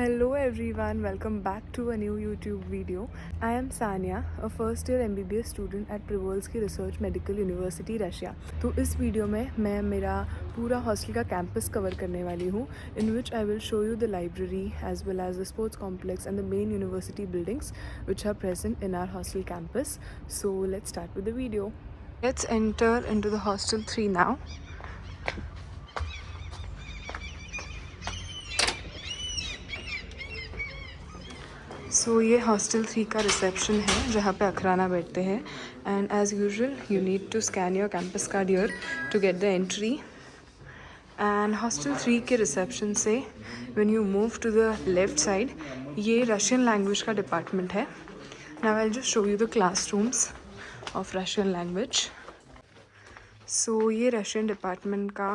Hello everyone, welcome back to a new YouTube video. I am Sanya, a first year MBBS student at Privosky Research Medical University, Russia. तो इस video में मैं मेरा पूरा hostel का campus cover करने वाली हूँ, in which I will show you the library as well as the sports complex and the main university buildings which are present in our hostel campus. So let's start with the video. Let's enter into the hostel 3 now. ये hostel 3 का reception है जहाँ पे अखराना बैठते हैं and as usual you need to scan your campus card here to get the entry and hostel 3 के reception से when you move to the left side ये रशियन लैंग्वेज का डिपार्टमेंट है. Now I will just show you the classrooms of Russian language. ये Russian department का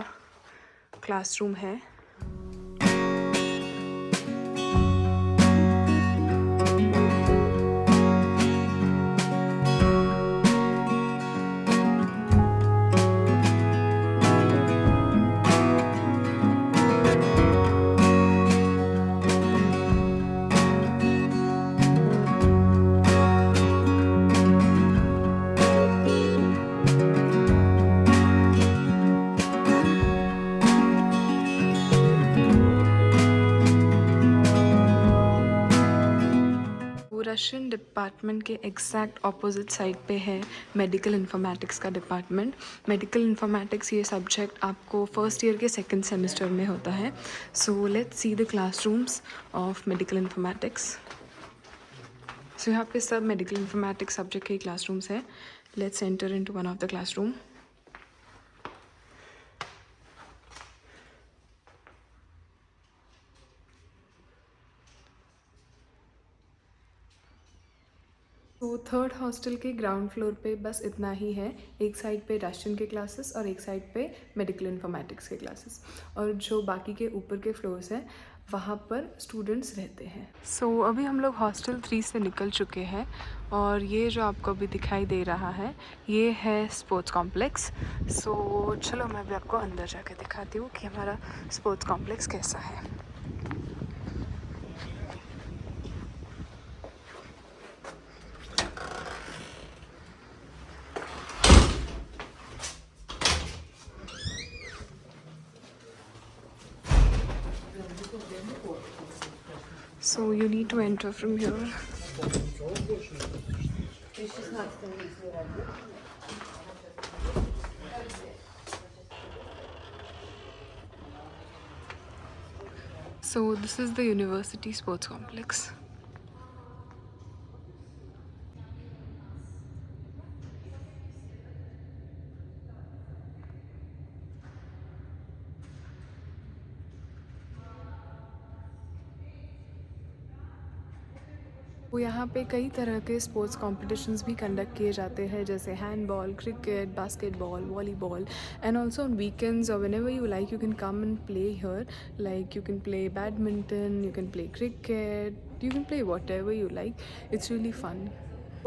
classroom है. Russian department के exact opposite side पे है मेडिकल इन्फॉर्मेटिक्स का डिपार्टमेंट. मेडिकल इन्फॉर्मेटिक्स ये सब्जेक्ट आपको फर्स्ट ईयर के सेकंड सेमेस्टर में होता है. So let's see the classrooms of medical informatics. यहाँ पे सब मेडिकल इन्फॉर्मेटिक्स सब्जेक्ट के क्लासरूम्स हैं. Let's enter into one of the classroom. Third hostel के ग्राउंड फ्लोर पे बस इतना ही है. एक साइड पे रशियन के क्लासेस और एक साइड पे मेडिकल इन्फॉर्मेटिक्स के क्लासेस, और जो बाकी के ऊपर के फ्लोर्स हैं वहाँ पर स्टूडेंट्स रहते हैं. अभी हम लोग हॉस्टल 3 से निकल चुके हैं और ये जो आपको अभी दिखाई दे रहा है ये है स्पोर्ट्स कॉम्प्लेक्स. चलो मैं अभी आपको अंदर जाके दिखाती हूँ कि हमारा स्पोर्ट्स कॉम्प्लेक्स कैसा है. You need to enter from here. This is the university sports complex. यहाँ पे कई तरह के स्पोर्ट्स कॉम्पिटिशन्स भी कंडक्ट किए जाते हैं, जैसे handball, cricket, basketball, volleyball, and also on weekends और whenever you like you can come and play here. Like you can play badminton, you can play cricket, you can play whatever you like. It's really fun.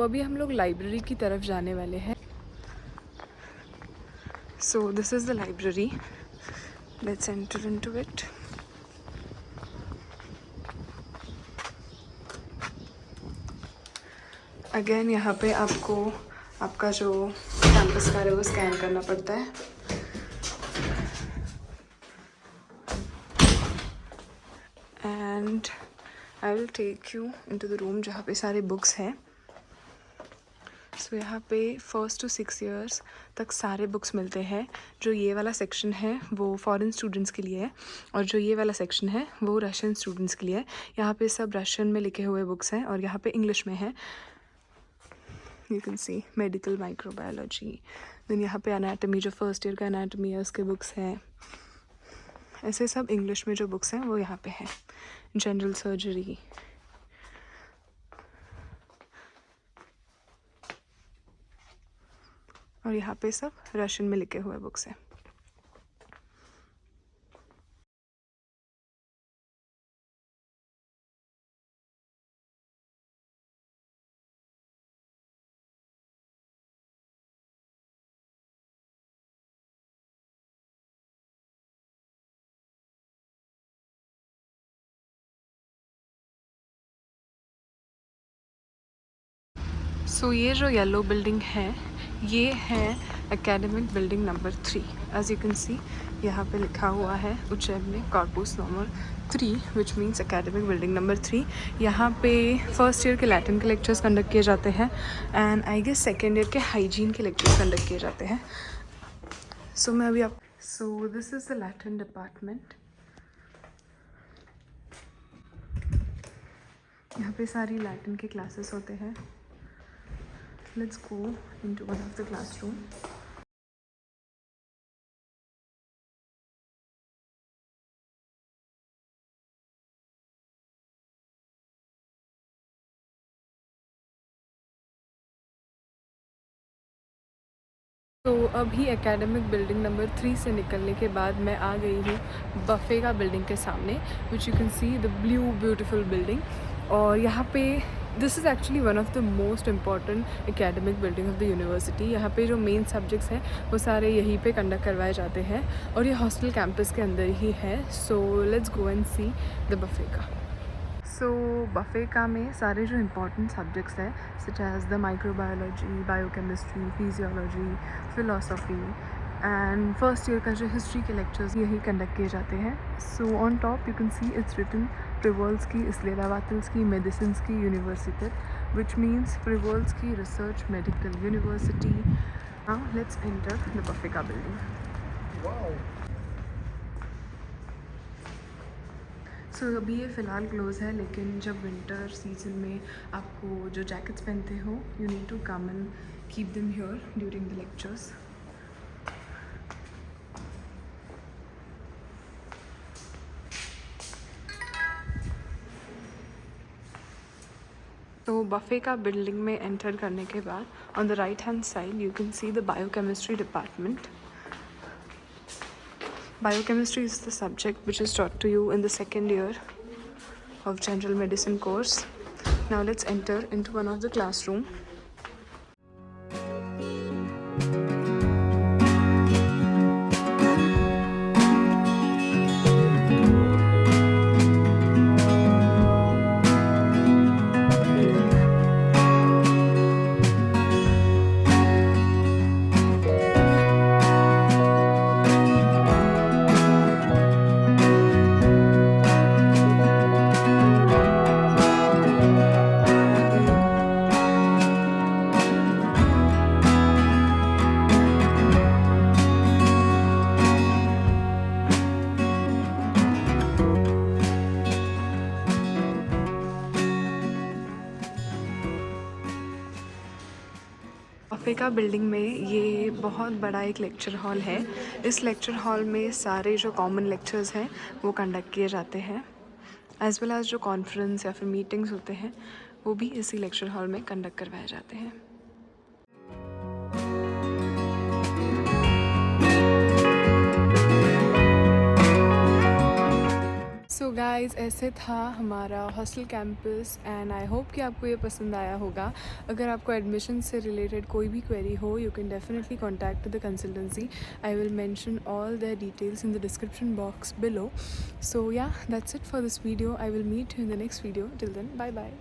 अभी हम लोग library की तरफ जाने वाले हैं. This is the library. Let's enter into it. Again यहाँ पे आपको आपका जो कैंपस कार्ड है वो स्कैन करना पड़ता है. And I will take you into the room जहाँ पे सारे बुक्स हैं. यहाँ पे 1st to 6 ईयर्स तक सारे बुक्स मिलते हैं. जो ये वाला सेक्शन है वो फॉरेन स्टूडेंट्स के लिए है और जो ये वाला सेक्शन है वो रशियन स्टूडेंट्स के लिए है. यहाँ पे सब रशियन में लिखे हुए बुक्स हैं और यहाँ पे इंग्लिश में है. You can see medical microbiology. Then यहाँ पे एनाटमी, जो फर्स्ट ईयर का एनाटमी है उसके बुक्स हैं. ऐसे सब इंग्लिश में जो बुक्स हैं वो यहाँ पे हैं. जनरल सर्जरी, और यहाँ पे सब रशियन में लिखे हुए बुक्स हैं. सो ये जो येलो बिल्डिंग है ये है academic building number 3। As you can see यहाँ पे लिखा हुआ है उज्जैन कॉर्पस number 3 which means academic building number 3। यहाँ पे फर्स्ट ईयर के लैटिन के लेक्चर्स कंडक्ट किए जाते हैं and I guess second year के हाइजीन के लेक्चर्स कंडक्ट किए जाते हैं। सो मैं अभी आप so this is the Latin department. यहाँ पे सारी लैटिन के क्लासेस होते हैं। Let's go into one of the classroom. तो अभी एकेडमिक बिल्डिंग नंबर 3 से निकलने के बाद मैं आ गई हूँ बफे का बिल्डिंग के सामने which you can see the blue beautiful building. और यहाँ पे this is actually one of the most important academic building of the university. यहाँ पे जो मेन सब्जेक्ट्स हैं वो सारे यहीं पे कंडक्ट करवाए जाते हैं और ये हॉस्टल कैंपस के अंदर ही है। So let's go and see the buffet का। सो बफे का में सारे जो इम्पॉर्टेंट सब्जेक्ट्स हैं such as the microbiology, biochemistry, physiology, philosophy and first year का जो हिस्ट्री के लेक्चर्स यही कंडक्ट किए जाते हैं। So on top you can see it's written Privolzhsky Issledovatelsky Meditsinsky university which means Privolzhsky research medical university. Now let's enter the buffet का building. So अभी ये फ़िलहाल क्लोज़ है, लेकिन जब विंटर सीजन में आपको जो जैकेट्स पहनते हो you need to come and keep them here during the lectures. तो बफे का बिल्डिंग में एंटर करने के बाद on the right hand side you can see the biochemistry department. Biochemistry is the subject which is taught to you in the second year of general medicine course. Now let's enter into one of the classroom. Buffet building में ये बहुत बड़ा एक lecture hall है। इस lecture hall में सारे जो कॉमन लेक्चर्स हैं वो कंडक्ट किए जाते हैं एज वेल एज जो कॉन्फ्रेंस या फिर मीटिंग्स होते हैं वो भी इसी लेक्चर हॉल में कंडक्ट करवाए जाते हैं। सो गाइज़ ऐसे था हमारा hostel campus and I hope कि आपको ये पसंद आया होगा। अगर आपको एडमिशन से रिलेटेड कोई भी क्वेरी हो you can definitely contact the consultancy. I will mention all the details in the description box below. So yeah that's it for this video. I will meet you in the next video. Till then bye bye.